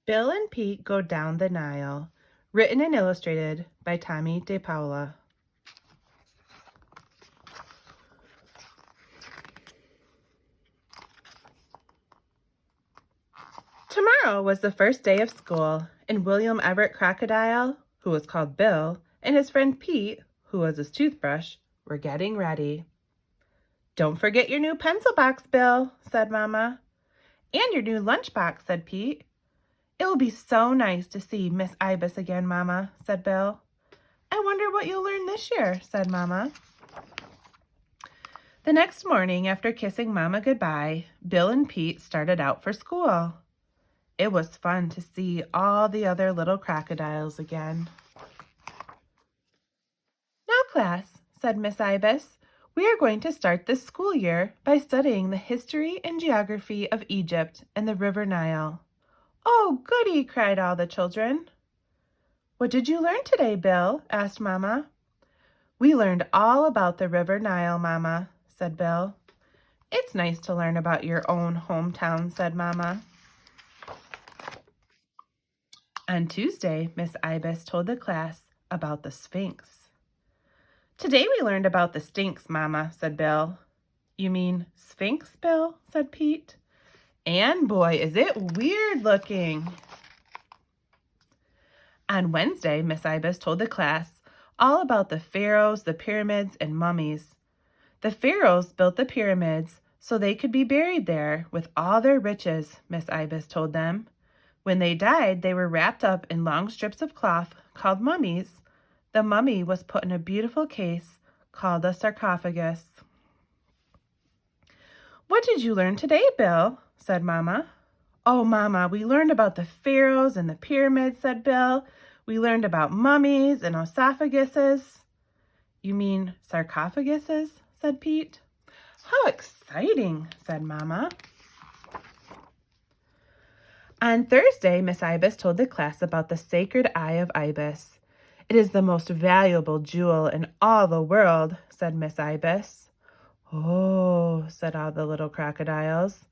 Bill and Pete Go Down the Nile, written and illustrated by Tomie dePaola. Tomorrow was the first day of school, and William Everett Crocodile, who was called Bill, and his friend Pete, who was his toothbrush, were getting ready. "Don't forget your new pencil box, Bill," said Mama. "And your new lunchbox," said Pete. "It will be so nice to see Miss Ibis again, Mama," said Bill. "I wonder what you'll learn this year," said Mama. The next morning, after kissing Mama goodbye, Bill and Pete started out for school. It was fun to see all the other little crocodiles again. "Now, class," said Miss Ibis, "we are going to start this school year by studying the history and geography of Egypt and the River Nile." "Oh, goody!" cried all the children. "What did you learn today, Bill?" asked Mama. "We learned all about the River Nile, Mama," said Bill. "It's nice to learn about your own hometown," said Mama. On Tuesday, Miss Ibis told the class about the Sphinx. "Today we learned about the Stinks, Mama," said Bill. "You mean Sphinx, Bill?" said Pete. "And boy, is it weird looking." On Wednesday, Miss Ibis told the class all about the pharaohs, the pyramids, and mummies. The pharaohs built the pyramids so they could be buried there with all their riches, Miss Ibis told them. When they died, they were wrapped up in long strips of cloth called mummies. The mummy was put in a beautiful case called a sarcophagus. "What did you learn today, Bill?" said Mama. "Oh, Mama, we learned about the pharaohs and the pyramids," said Bill. "We learned about mummies and sarcophaguses." "You mean sarcophaguses?" said Pete. "How exciting," said Mama. On Thursday, Miss Ibis told the class about the sacred eye of Ibis. "It is the most valuable jewel in all the world," said Miss Ibis. "Oh," said all the little crocodiles.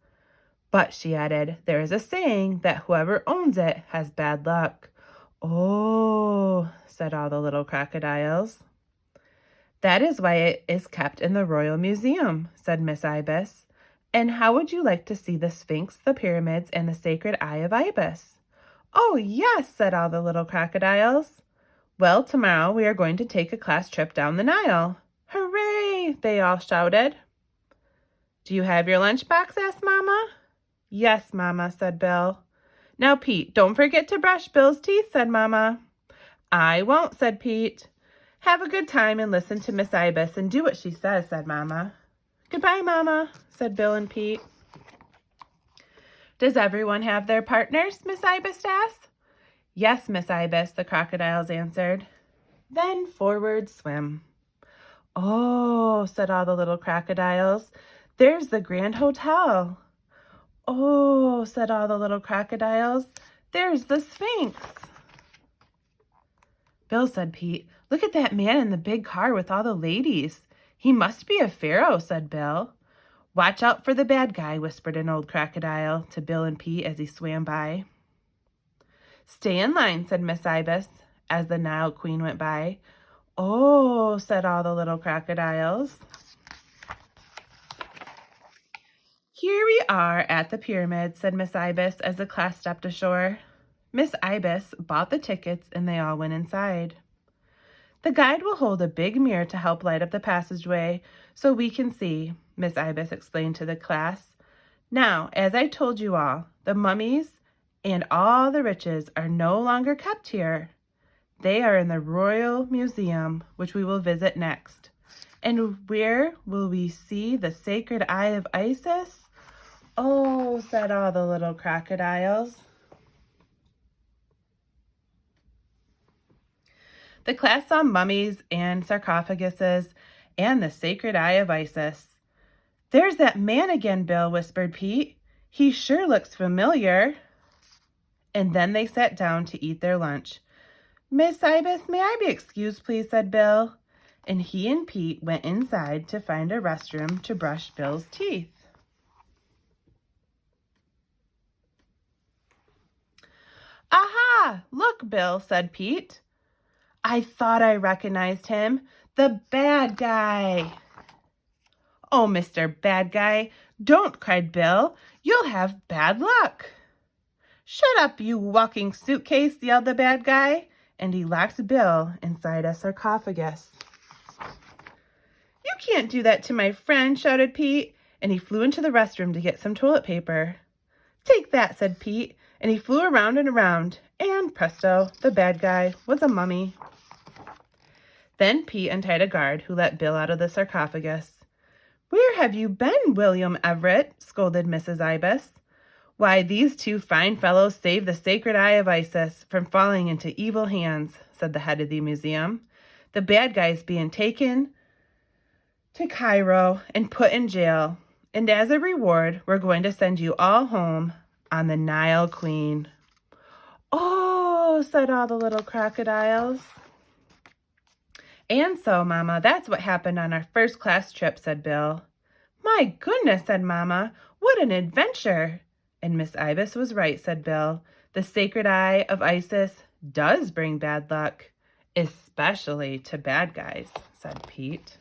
"But," she added, "there is a saying that whoever owns it has bad luck." "Oh," said all the little crocodiles. "That is why it is kept in the Royal Museum," said Miss Ibis. "And how would you like to see the Sphinx, the pyramids, and the sacred eye of Ibis?" "Oh, yes," said all the little crocodiles. "Well, tomorrow we are going to take a class trip down the Nile." "Hooray!" they all shouted. "Do you have your lunchbox?" asked Mama. "Yes, Mama," said Bill. "Now, Pete, don't forget to brush Bill's teeth," said Mama. "I won't," said Pete. "Have a good time and listen to Miss Ibis and do what she says," said Mama. "Goodbye, Mama," said Bill and Pete. "Does everyone have their partners?" Miss Ibis asked. "Yes, Miss Ibis," the crocodiles answered. "Then forward swim." "Oh," said all the little crocodiles, "there's the Grand Hotel." "Oh," said all the little crocodiles, "there's the Sphinx." "Bill," said Pete, "look at that man in the big car with all the ladies. He must be a pharaoh," said Bill. "Watch out for the bad guy," whispered an old crocodile to Bill and Pete as he swam by. "Stay in line," said Miss Ibis as the Nile Queen went by. "Oh," said all the little crocodiles. "Here we are at the pyramid," said Miss Ibis as the class stepped ashore. Miss Ibis bought the tickets and they all went inside. "The guide will hold a big mirror to help light up the passageway so we can see," Miss Ibis explained to the class. "Now, as I told you all, the mummies and all the riches are no longer kept here. They are in the Royal Museum, which we will visit next. And where will we see the sacred eye of Isis?" "Oh," said all the little crocodiles. The class saw mummies and sarcophaguses and the sacred eye of Isis. "There's that man again, Bill," whispered Pete. "He sure looks familiar." And then they sat down to eat their lunch. "Miss Ibis, may I be excused, please?" said Bill. And he and Pete went inside to find a restroom to brush Bill's teeth. Ah, look, Bill, said Pete. I thought I recognized him. The bad guy. Oh, Mr. Bad Guy, don't, cried Bill. You'll have bad luck. Shut up, you walking suitcase, yelled the bad guy, and he locked Bill inside a sarcophagus. You can't do that to my friend, shouted Pete, and he flew into the restroom to get some toilet paper. Take that, said Pete, and he flew around and around, and presto, the bad guy was a mummy. Then Pete untied a guard who let Bill out of the sarcophagus. Where have you been, William Everett? Scolded Mrs. Ibis. Why, these two fine fellows saved the sacred eye of Isis from falling into evil hands, said the head of the museum. The bad guy's being taken to Cairo and put in jail, and as a reward, we're going to send you all home on the Nile Queen. Oh, said all the little crocodiles. And so, Mama, that's what happened on our first class trip, said Bill. My goodness, said Mama, what an adventure. And Miss Ibis was right, said Bill. The sacred eye of Isis does bring bad luck, especially to bad guys, said Pete.